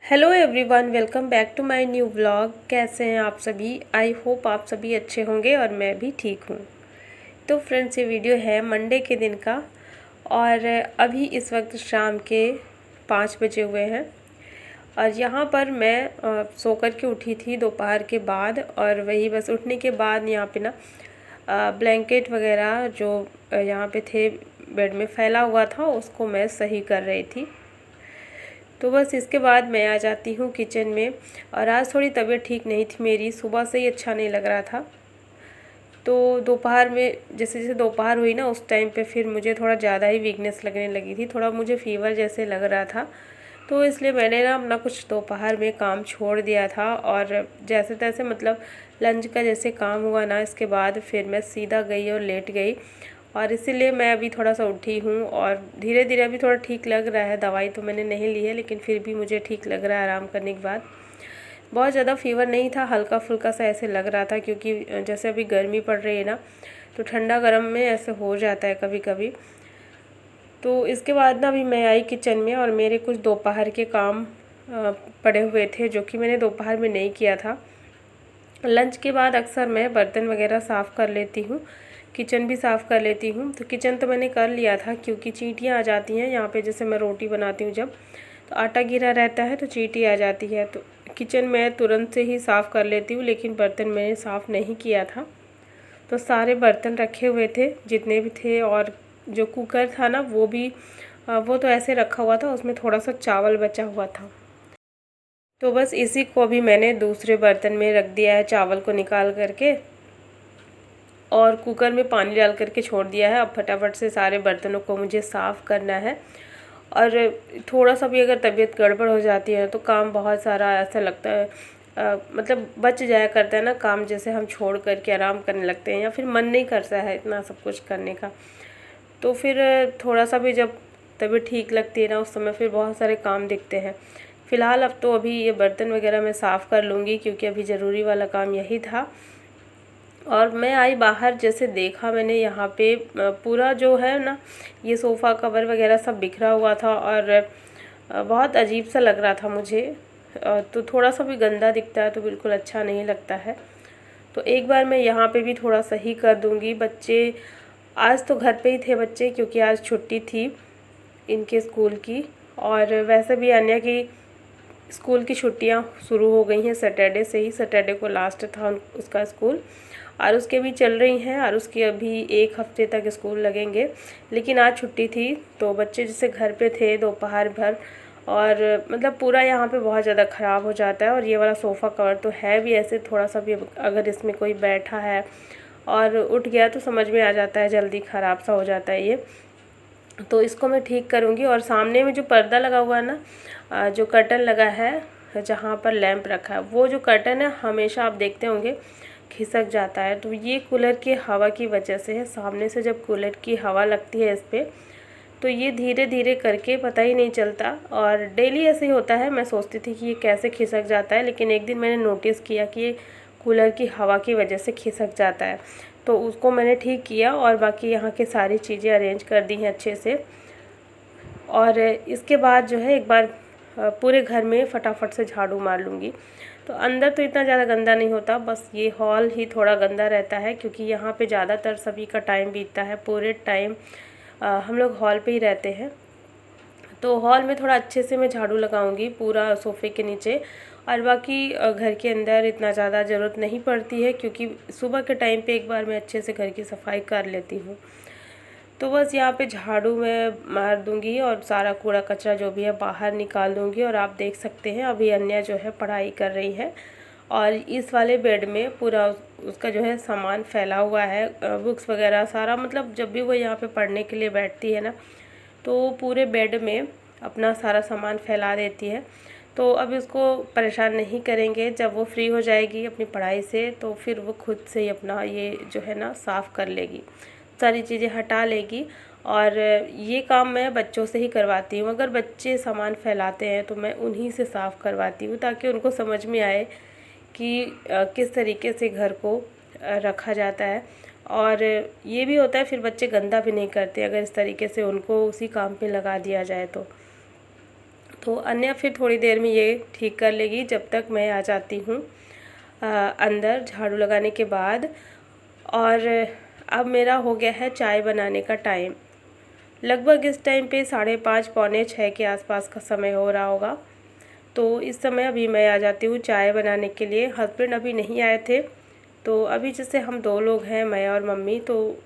Hello everyone, welcome back to my new vlog. कैसे हैं आप सभी? आई होप आप सभी अच्छे होंगे और मैं भी ठीक हूँ। तो फ्रेंड्स, ये वीडियो है मंडे के दिन का और अभी इस वक्त शाम के 5 बजे हुए हैं और यहाँ पर मैं सो कर के उठी थी दोपहर के बाद। और वही बस उठने के बाद यहाँ पे ना ब्लैंकेट वगैरह जो यहाँ पे थे बेड में फैला हुआ था उसको मैं सही कर रही थी। तो बस इसके बाद मैं आ जाती हूँ किचन में। और आज थोड़ी तबीयत ठीक नहीं थी मेरी, सुबह से ही अच्छा नहीं लग रहा था। तो दोपहर में जैसे जैसे दोपहर हुई ना उस टाइम पे फिर मुझे थोड़ा ज़्यादा ही वीकनेस लगने लगी थी, थोड़ा मुझे फीवर जैसे लग रहा था। तो इसलिए मैंने ना अपना कुछ दोपहर में काम छोड़ दिया था और जैसे तैसे मतलब लंच का जैसे काम हुआ ना, इसके बाद फिर मैं सीधा गई और लेट गई। और इसीलिए मैं अभी थोड़ा सा उठी हूँ और धीरे धीरे अभी थोड़ा ठीक लग रहा है। दवाई तो मैंने नहीं ली है लेकिन फिर भी मुझे ठीक लग रहा है आराम करने के बाद। बहुत ज़्यादा फीवर नहीं था, हल्का फुल्का सा ऐसे लग रहा था क्योंकि जैसे अभी गर्मी पड़ रही है ना, तो ठंडा गर्म में ऐसे हो जाता है कभी कभी। तो इसके बाद ना अभी मैं आई किचन में और मेरे कुछ दोपहर के काम पड़े हुए थे जो कि मैंने दोपहर में नहीं किया था। लंच के बाद अक्सर मैं बर्तन वगैरह साफ़ कर लेती हूँ, किचन भी साफ़ कर लेती हूँ। तो किचन तो मैंने कर लिया था क्योंकि चींटियाँ आ जाती हैं यहाँ पे। जैसे मैं रोटी बनाती हूँ जब, तो आटा गिरा रहता है तो चींटी आ जाती है। तो किचन में तुरंत से ही साफ़ कर लेती हूँ, लेकिन बर्तन मैंने साफ़ नहीं किया था। तो सारे बर्तन रखे हुए थे जितने भी थे। और जो कुकर था ना वो भी वो तो ऐसे रखा हुआ था, उसमें थोड़ा सा चावल बचा हुआ था। तो बस इसी को भी मैंने दूसरे बर्तन में रख दिया है, चावल को निकाल करके, और कुकर में पानी डाल करके छोड़ दिया है। अब फटाफट से सारे बर्तनों को मुझे साफ़ करना है। और थोड़ा सा भी अगर तबीयत गड़बड़ हो जाती है तो काम बहुत सारा ऐसा लगता है मतलब बच जाया करता है ना काम, जैसे हम छोड़ करके आराम करने लगते हैं या फिर मन नहीं करता है इतना सब कुछ करने का। तो फिर थोड़ा सा भी जब तबीयत ठीक लगती है ना उस समय फिर बहुत सारे काम दिखते हैं। फ़िलहाल अब तो अभी ये बर्तन वगैरह मैं साफ़ कर लूँगी क्योंकि अभी ज़रूरी वाला काम यही था। और मैं आई बाहर, जैसे देखा मैंने यहाँ पे पूरा जो है ना ये सोफ़ा कवर वगैरह सब बिखरा हुआ था और बहुत अजीब सा लग रहा था मुझे। तो थोड़ा सा भी गंदा दिखता है तो बिल्कुल अच्छा नहीं लगता है। तो एक बार मैं यहाँ पे भी थोड़ा सही कर दूँगी। बच्चे आज तो घर पे ही थे बच्चे, क्योंकि आज छुट्टी थी इनके स्कूल की। और वैसे भी अन्य की स्कूल की छुट्टियां शुरू हो गई हैं सैटरडे से ही। सैटरडे को लास्ट था उसका स्कूल और उसके भी चल रही हैं और उसके अभी 1 हफ्ते तक स्कूल लगेंगे। लेकिन आज छुट्टी थी तो बच्चे जैसे घर पे थे दोपहर भर, और मतलब पूरा यहाँ पे बहुत ज़्यादा ख़राब हो जाता है। और ये वाला सोफ़ा कवर तो है भी ऐसे, थोड़ा सा भी अगर इसमें कोई बैठा है और उठ गया तो समझ में आ जाता है, जल्दी ख़राब सा हो जाता है ये। तो इसको मैं ठीक करूँगी। और सामने में जो पर्दा लगा हुआ है ना, जो कर्टन लगा है जहाँ पर लैंप रखा है, वो जो कर्टन है हमेशा आप देखते होंगे खिसक जाता है। तो ये कूलर की हवा की वजह से है। सामने से जब कूलर की हवा लगती है इस पर तो ये धीरे धीरे करके पता ही नहीं चलता। और डेली ऐसे ही होता है। मैं सोचती थी कि ये कैसे खिसक जाता है, लेकिन एक दिन मैंने नोटिस किया कि ये कूलर की हवा की वजह से खिसक जाता है। तो उसको मैंने ठीक किया और बाकी यहाँ की सारी चीज़ें अरेंज कर दी हैं अच्छे से। और इसके बाद जो है एक बार पूरे घर में फटाफट से झाड़ू मार लूँगी। तो अंदर तो इतना ज़्यादा गंदा नहीं होता, बस ये हॉल ही थोड़ा गंदा रहता है क्योंकि यहाँ पे ज़्यादातर सभी का टाइम बीतता है। पूरे टाइम हम लोग हॉल पे ही रहते हैं। तो हॉल में थोड़ा अच्छे से मैं झाड़ू लगाऊंगी पूरा सोफ़े के नीचे। और बाकी घर के अंदर इतना ज़्यादा ज़रूरत नहीं पड़ती है क्योंकि सुबह के टाइम पे एक बार मैं अच्छे से घर की सफाई कर लेती हूँ। तो बस यहाँ पे झाड़ू मैं मार दूँगी और सारा कूड़ा कचरा जो भी है बाहर निकाल दूँगी। और आप देख सकते हैं अभी अन्या जो है पढ़ाई कर रही है और इस वाले बेड में पूरा उसका जो है सामान फैला हुआ है, बुक्स वगैरह सारा। मतलब जब भी वो यहाँ पे पढ़ने के लिए बैठती है ना तो पूरे बेड में अपना सारा सामान फैला देती है। तो अभी उसको परेशान नहीं करेंगे। जब वो फ्री हो जाएगी अपनी पढ़ाई से तो फिर वो खुद से ही अपना ये जो है ना साफ़ कर लेगी, सारी चीज़ें हटा लेगी। और ये काम मैं बच्चों से ही करवाती हूँ। अगर बच्चे सामान फैलाते हैं तो मैं उन्हीं से साफ़ करवाती हूँ, ताकि उनको समझ में आए कि किस तरीके से घर को रखा जाता है। और ये भी होता है फिर बच्चे गंदा भी नहीं करते अगर इस तरीके से उनको उसी काम पे लगा दिया जाए तो अन्य फिर थोड़ी देर में ये ठीक कर लेगी, जब तक मैं आ जाती हूँ अंदर झाड़ू लगाने के बाद। और अब मेरा हो गया है चाय बनाने का टाइम। लगभग इस टाइम पे 5:30 पौने 6 के आसपास का समय हो रहा होगा। तो इस समय अभी मैं आ जाती हूँ चाय बनाने के लिए। हस्बैंड अभी नहीं आए थे, तो अभी जैसे हम 2 लोग हैं, मैं और मम्मी, तो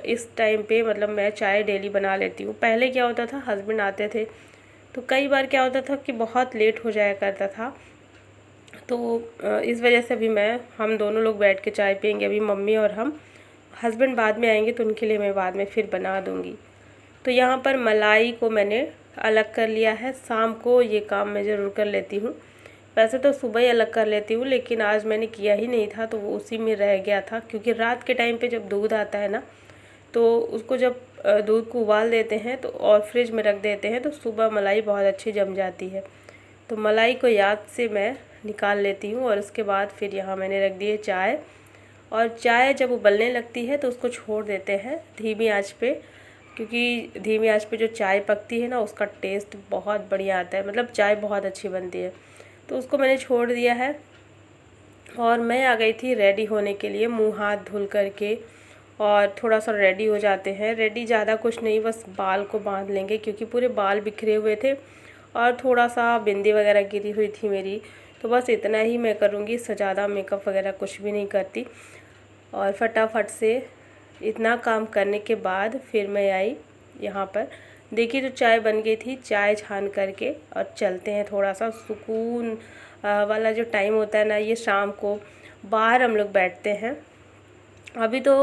इस टाइम पे मतलब मैं चाय डेली बना लेती हूँ। पहले क्या होता था, हस्बैंड आते थे तो कई बार क्या होता था कि बहुत लेट हो जाया करता था। तो इस वजह से अभी हम दोनों लोग बैठ के चाय पियेंगे, अभी मम्मी और हम। हस्बैंड बाद में आएंगे तो उनके लिए मैं बाद में फिर बना दूँगी। तो यहाँ पर मलाई को मैंने अलग कर लिया है। शाम को ये काम मैं ज़रूर कर लेती हूँ। वैसे तो सुबह ही अलग कर लेती हूँ, लेकिन आज मैंने किया ही नहीं था तो वो उसी में रह गया था। क्योंकि रात के टाइम पे जब दूध आता है ना, तो उसको जब दूध को उबाल देते हैं तो और फ्रिज में रख देते हैं तो सुबह मलाई बहुत अच्छी जम जाती है। तो मलाई को याद से मैं निकाल लेती हूँ। और उसके बाद फिर यहाँ मैंने रख दी है चाय। और चाय जब उबलने लगती है तो उसको छोड़ देते हैं धीमी आंच पे, क्योंकि धीमी आंच पे जो चाय पकती है ना उसका टेस्ट बहुत बढ़िया आता है, मतलब चाय बहुत अच्छी बनती है। तो उसको मैंने छोड़ दिया है और मैं आ गई थी रेडी होने के लिए, मुंह हाथ धुल करके। और थोड़ा सा रेडी हो जाते हैं। रेडी ज़्यादा कुछ नहीं, बस बाल को बांध लेंगे क्योंकि पूरे बाल बिखरे हुए थे और थोड़ा सा बिंदी वगैरह गिरी हुई थी मेरी। तो बस इतना ही मैं करूँगी, इससे ज़्यादा मेकअप वगैरह कुछ भी नहीं करती। और फटाफट से इतना काम करने के बाद फिर मैं आई यहाँ पर। देखिए तो चाय बन गई थी, चाय छान करके और चलते हैं। थोड़ा सा सुकून वाला जो टाइम होता है ना, ये शाम को बाहर हम लोग बैठते हैं। अभी तो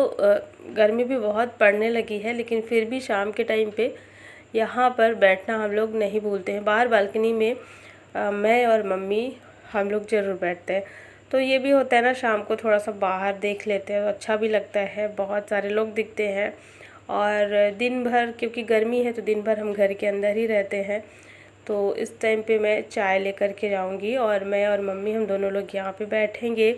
गर्मी भी बहुत पड़ने लगी है, लेकिन फिर भी शाम के टाइम पे यहाँ पर बैठना हम लोग नहीं भूलते हैं। बाहर बालकनी में मैं और मम्मी हम लोग ज़रूर बैठते हैं। तो ये भी होता है ना, शाम को थोड़ा सा बाहर देख लेते हैं तो अच्छा भी लगता है, बहुत सारे लोग दिखते हैं। और दिन भर क्योंकि गर्मी है तो दिन भर हम घर के अंदर ही रहते हैं। तो इस टाइम पे मैं चाय लेकर के जाऊंगी और मैं और मम्मी हम दोनों लोग यहाँ पे बैठेंगे,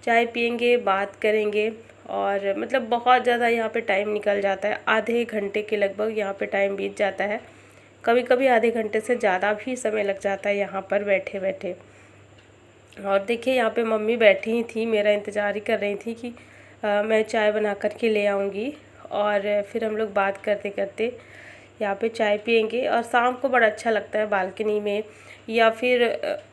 चाय पियेंगे, बात करेंगे। और मतलब बहुत ज़्यादा यहाँ पे टाइम निकल जाता है, आधे घंटे के लगभग यहाँ पे टाइम बीत जाता है। कभी कभी आधे घंटे से ज़्यादा भी समय लग जाता है यहाँ पर बैठे बैठे। और देखिए यहाँ पे मम्मी बैठी ही थी, मेरा इंतज़ार ही कर रही थी कि मैं चाय बना कर के ले आऊँगी। और फिर हम लोग बात करते करते यहाँ पे चाय पियेंगे। और शाम को बड़ा अच्छा लगता है बालकनी में, या फिर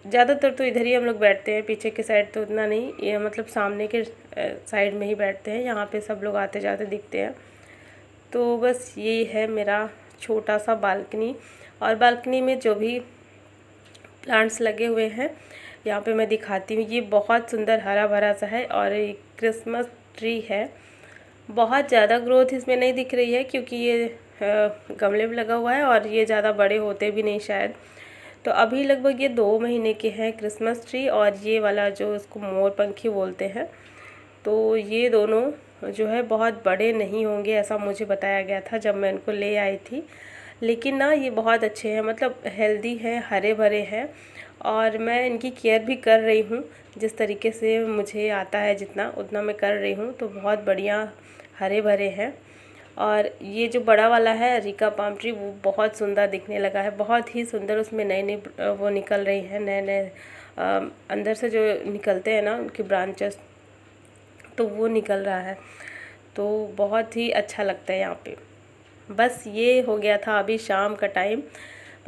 ज़्यादातर तो इधर ही हम लोग बैठते हैं, पीछे के साइड तो उतना नहीं, ये मतलब सामने के साइड में ही बैठते हैं। यहाँ पे सब लोग आते जाते दिखते हैं। तो बस यही है मेरा छोटा सा बालकनी। और बालकनी में जो भी प्लांट्स लगे हुए हैं यहाँ पे मैं दिखाती हूँ। ये बहुत सुंदर हरा भरा सा है और एक क्रिसमस ट्री है। बहुत ज़्यादा ग्रोथ इसमें नहीं दिख रही है क्योंकि ये गमले में लगा हुआ है और ये ज़्यादा बड़े होते भी नहीं शायद। तो अभी लगभग ये 2 महीने के हैं क्रिसमस ट्री, और ये वाला जो इसको मोरपंखी बोलते हैं। तो ये दोनों जो है बहुत बड़े नहीं होंगे ऐसा मुझे बताया गया था जब मैं इनको ले आई थी। लेकिन ना ये बहुत अच्छे हैं, मतलब हेल्दी हैं, हरे भरे हैं। और मैं इनकी केयर भी कर रही हूँ, जिस तरीके से मुझे आता है जितना उतना मैं कर रही हूँ। तो बहुत बढ़िया हरे भरे हैं। और ये जो बड़ा वाला है अरिका पाम ट्री, वो बहुत सुंदर दिखने लगा है, बहुत ही सुंदर। उसमें नए नए वो निकल रही हैं, नए नए अंदर से जो निकलते हैं ना उनकी ब्रांचेस, तो वो निकल रहा है। तो बहुत ही अच्छा लगता है यहाँ पे। बस ये हो गया था अभी शाम का टाइम,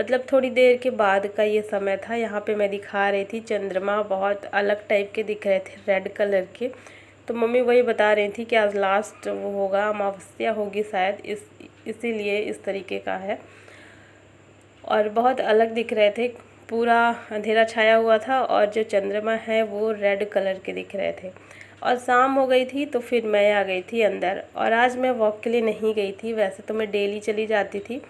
मतलब थोड़ी देर के बाद का ये समय था। यहाँ पे मैं दिखा रही थी चंद्रमा बहुत अलग टाइप के दिख रहे थे, रेड कलर के। तो मम्मी वही बता रही थी कि आज लास्ट वो होगा, अमावस्या होगी शायद, इसीलिए इस तरीके का है। और बहुत अलग दिख रहे थे, पूरा अंधेरा छाया हुआ था और जो चंद्रमा है वो रेड कलर के दिख रहे थे। और शाम हो गई थी तो फिर मैं आ गई थी अंदर। और आज मैं वॉक के लिए नहीं गई थी, वैसे तो मैं डेली चली जाती थी,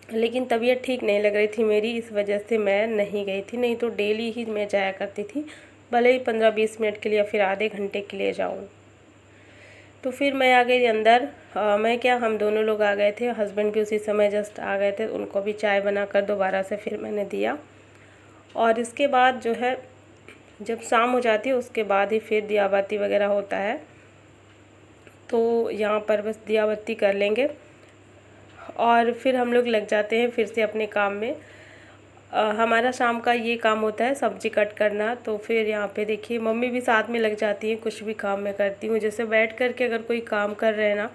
लेकिन तबीयत ठीक नहीं लग रही थी मेरी, इस वजह से मैं नहीं गई थी। नहीं तो डेली ही मैं जाया करती थी, भले ही 15-20 मिनट के लिए या फिर आधे घंटे के लिए जाऊँ। तो फिर मैं आ गई अंदर। मैं क्या, हम दोनों लोग आ गए थे, हस्बैंड भी उसी समय जस्ट आ गए थे, उनको भी चाय बनाकर दोबारा से फिर मैंने दिया। और इसके बाद जो है, जब शाम हो जाती है उसके बाद ही फिर दिया बाती वगैरह होता है। तो यहाँ पर बस दिया बत्ती कर लेंगे और फिर हम लोग लग जाते हैं फिर से अपने काम में। हमारा शाम का ये काम होता है सब्जी कट करना। तो फिर यहाँ पे देखिए मम्मी भी साथ में लग जाती है, कुछ भी काम मैं करती हूँ। जैसे बैठ कर के अगर कोई काम कर रहे हैं ना,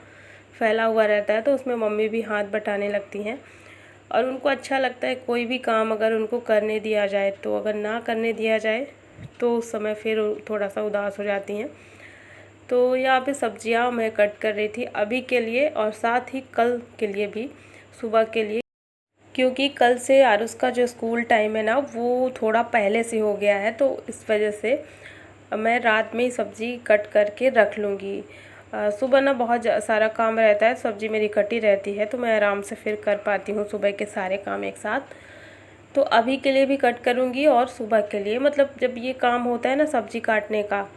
फैला हुआ रहता है, तो उसमें मम्मी भी हाथ बटाने लगती हैं। और उनको अच्छा लगता है कोई भी काम अगर उनको करने दिया जाए, तो अगर ना करने दिया जाए तो उस समय फिर थोड़ा सा उदास हो जाती हैं। तो यहाँ पे सब्जियाँ मैं कट कर रही थी अभी के लिए, और साथ ही कल के लिए भी, सुबह के लिए, क्योंकि कल से आरुष का जो स्कूल टाइम है ना वो थोड़ा पहले से हो गया है। तो इस वजह से मैं रात में ही सब्ज़ी कट करके रख लूँगी। सुबह ना बहुत सारा काम रहता है, सब्ज़ी मेरी कटी रहती है, तो मैं आराम से फिर कर पाती हूँ सुबह के सारे काम एक साथ। तो अभी के लिए भी कट करूँगी और सुबह के लिए, मतलब जब ये काम होता है ना सब्ज़ी काटने का,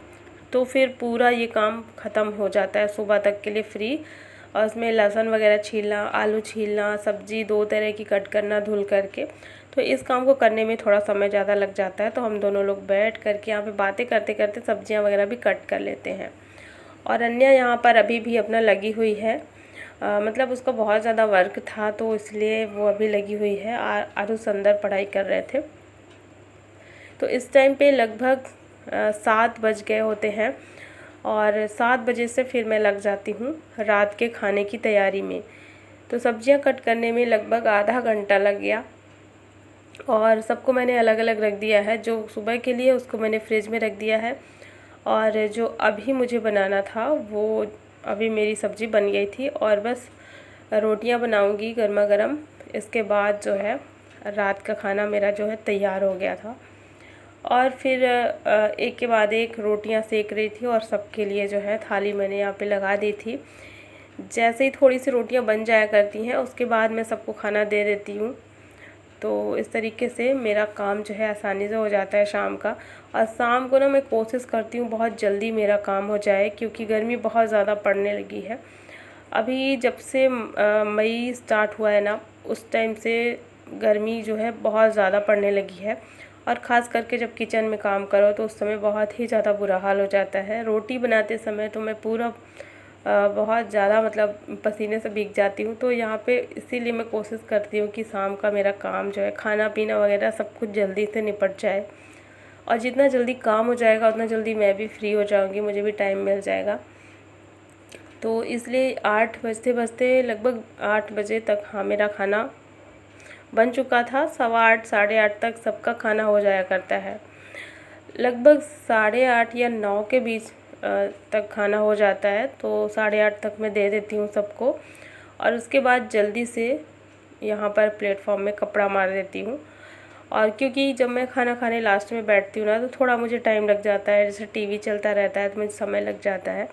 तो फिर पूरा ये काम ख़त्म हो जाता है सुबह तक के लिए फ्री। और उसमें लहसुन वगैरह छीलना, आलू छीलना, सब्ज़ी 2 तरह की कट करना धुल करके, तो इस काम को करने में थोड़ा समय ज़्यादा लग जाता है। तो हम दोनों लोग बैठ करके यहाँ पे बातें करते करते सब्जियाँ वगैरह भी कट कर लेते हैं। और अन्य यहाँ पर अभी भी अपना लगी हुई है, मतलब उसका बहुत ज़्यादा वर्क था तो इसलिए वो अभी लगी हुई है। आरुष अंदर पढ़ाई कर रहे थे। तो इस टाइम पे लगभग 7 बज गए होते हैं, और 7 बजे से फिर मैं लग जाती हूँ रात के खाने की तैयारी में। तो सब्जियां कट करने में लगभग आधा घंटा लग गया, और सबको मैंने अलग अलग रख दिया है। जो सुबह के लिए उसको मैंने फ्रिज में रख दिया है, और जो अभी मुझे बनाना था वो अभी मेरी सब्ज़ी बन गई थी, और बस रोटियां बनाऊंगी गर्मा गर्म। इसके बाद जो है रात का खाना मेरा जो है तैयार हो गया था। और फिर एक के बाद एक रोटियां सेक रही थी, और सबके लिए जो है थाली मैंने यहाँ पे लगा दी थी। जैसे ही थोड़ी सी रोटियां बन जाया करती हैं उसके बाद मैं सबको खाना दे देती हूँ। तो इस तरीके से मेरा काम जो है आसानी से हो जाता है शाम का। और शाम को ना मैं कोशिश करती हूँ बहुत जल्दी मेरा काम हो जाए, क्योंकि गर्मी बहुत ज़्यादा पड़ने लगी है। अभी जब से मई स्टार्ट हुआ है ना, उस टाइम से गर्मी जो है बहुत ज़्यादा पड़ने लगी है। और ख़ास करके जब किचन में काम करो तो उस समय बहुत ही ज़्यादा बुरा हाल हो जाता है। रोटी बनाते समय तो मैं पूरा बहुत ज़्यादा मतलब पसीने से भीग जाती हूँ। तो यहाँ पे इसीलिए मैं कोशिश करती हूँ कि शाम का मेरा काम जो है खाना पीना वगैरह सब कुछ जल्दी से निपट जाए, और जितना जल्दी काम हो जाएगा उतना जल्दी मैं भी फ्री हो जाऊँगी, मुझे भी टाइम मिल जाएगा। तो इसलिए 8 बजते बजते लगभग 8 बजे तक हाँ मेरा खाना बन चुका था। 8:15 साढ़े 8 तक सबका खाना हो जाया करता है। लगभग 8:30 या 9 के बीच तक खाना हो जाता है, तो 8:30 तक मैं दे देती हूँ सबको। और उसके बाद जल्दी से यहाँ पर प्लेटफॉर्म में कपड़ा मार देती हूँ। और क्योंकि जब मैं खाना खाने लास्ट में बैठती हूँ ना, तो थोड़ा मुझे टाइम लग जाता है, जैसे टीवी चलता रहता है तो मुझे समय लग जाता है।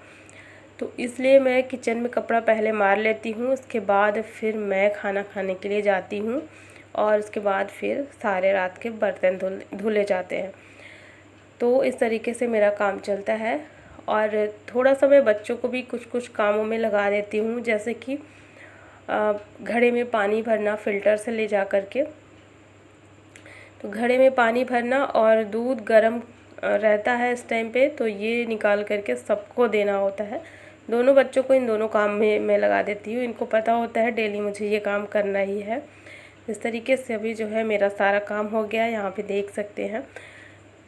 तो इसलिए मैं किचन में कपड़ा पहले मार लेती हूँ, उसके बाद फिर मैं खाना खाने के लिए जाती हूँ, और उसके बाद फिर सारे रात के बर्तन धुले जाते हैं। तो इस तरीके से मेरा काम चलता है। और थोड़ा सा मैं बच्चों को भी कुछ कुछ कामों में लगा देती हूँ, जैसे कि घड़े में पानी भरना फ़िल्टर से ले जा कर के। तो घड़े में पानी भरना, और दूध गर्म रहता है इस टाइम पे, तो ये निकाल करके सबको देना होता है। दोनों बच्चों को इन दोनों काम में मैं लगा देती हूँ, इनको पता होता है डेली मुझे ये काम करना ही है। इस तरीके से अभी जो है मेरा सारा काम हो गया। यहाँ पे देख सकते हैं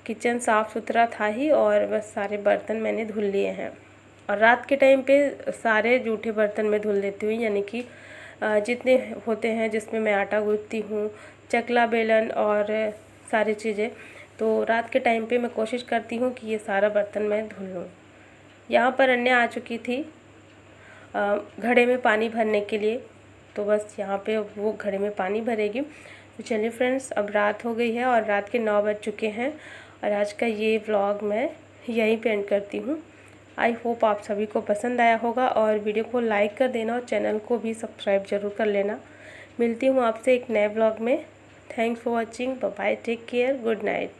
किचन साफ़ सुथरा था ही, और बस सारे बर्तन मैंने धुल लिए हैं। और रात के टाइम पे सारे जूठे बर्तन मैं धुल लेती हूँ, यानी कि जितने होते हैं जिसमें मैं आटा गूँथती हूँ, चकला बेलन और सारी चीज़ें, तो रात के टाइम पे मैं कोशिश करती हूँ कि ये सारा बर्तन मैं धुल लूँ। यहाँ पर अन्य आ चुकी थी घड़े में पानी भरने के लिए, तो बस यहाँ पे वो घड़े में पानी भरेगी। तो चलिए फ्रेंड्स, अब रात हो गई है और रात के 9 बज चुके हैं, और आज का ये व्लॉग मैं यहीं पे एंड करती हूँ। आई होप आप सभी को पसंद आया होगा, और वीडियो को लाइक कर देना और चैनल को भी सब्सक्राइब ज़रूर कर लेना, मिलती हूँ आपसे एक नए ब्लॉग में। Thanks for watching, bye bye, take care, good night.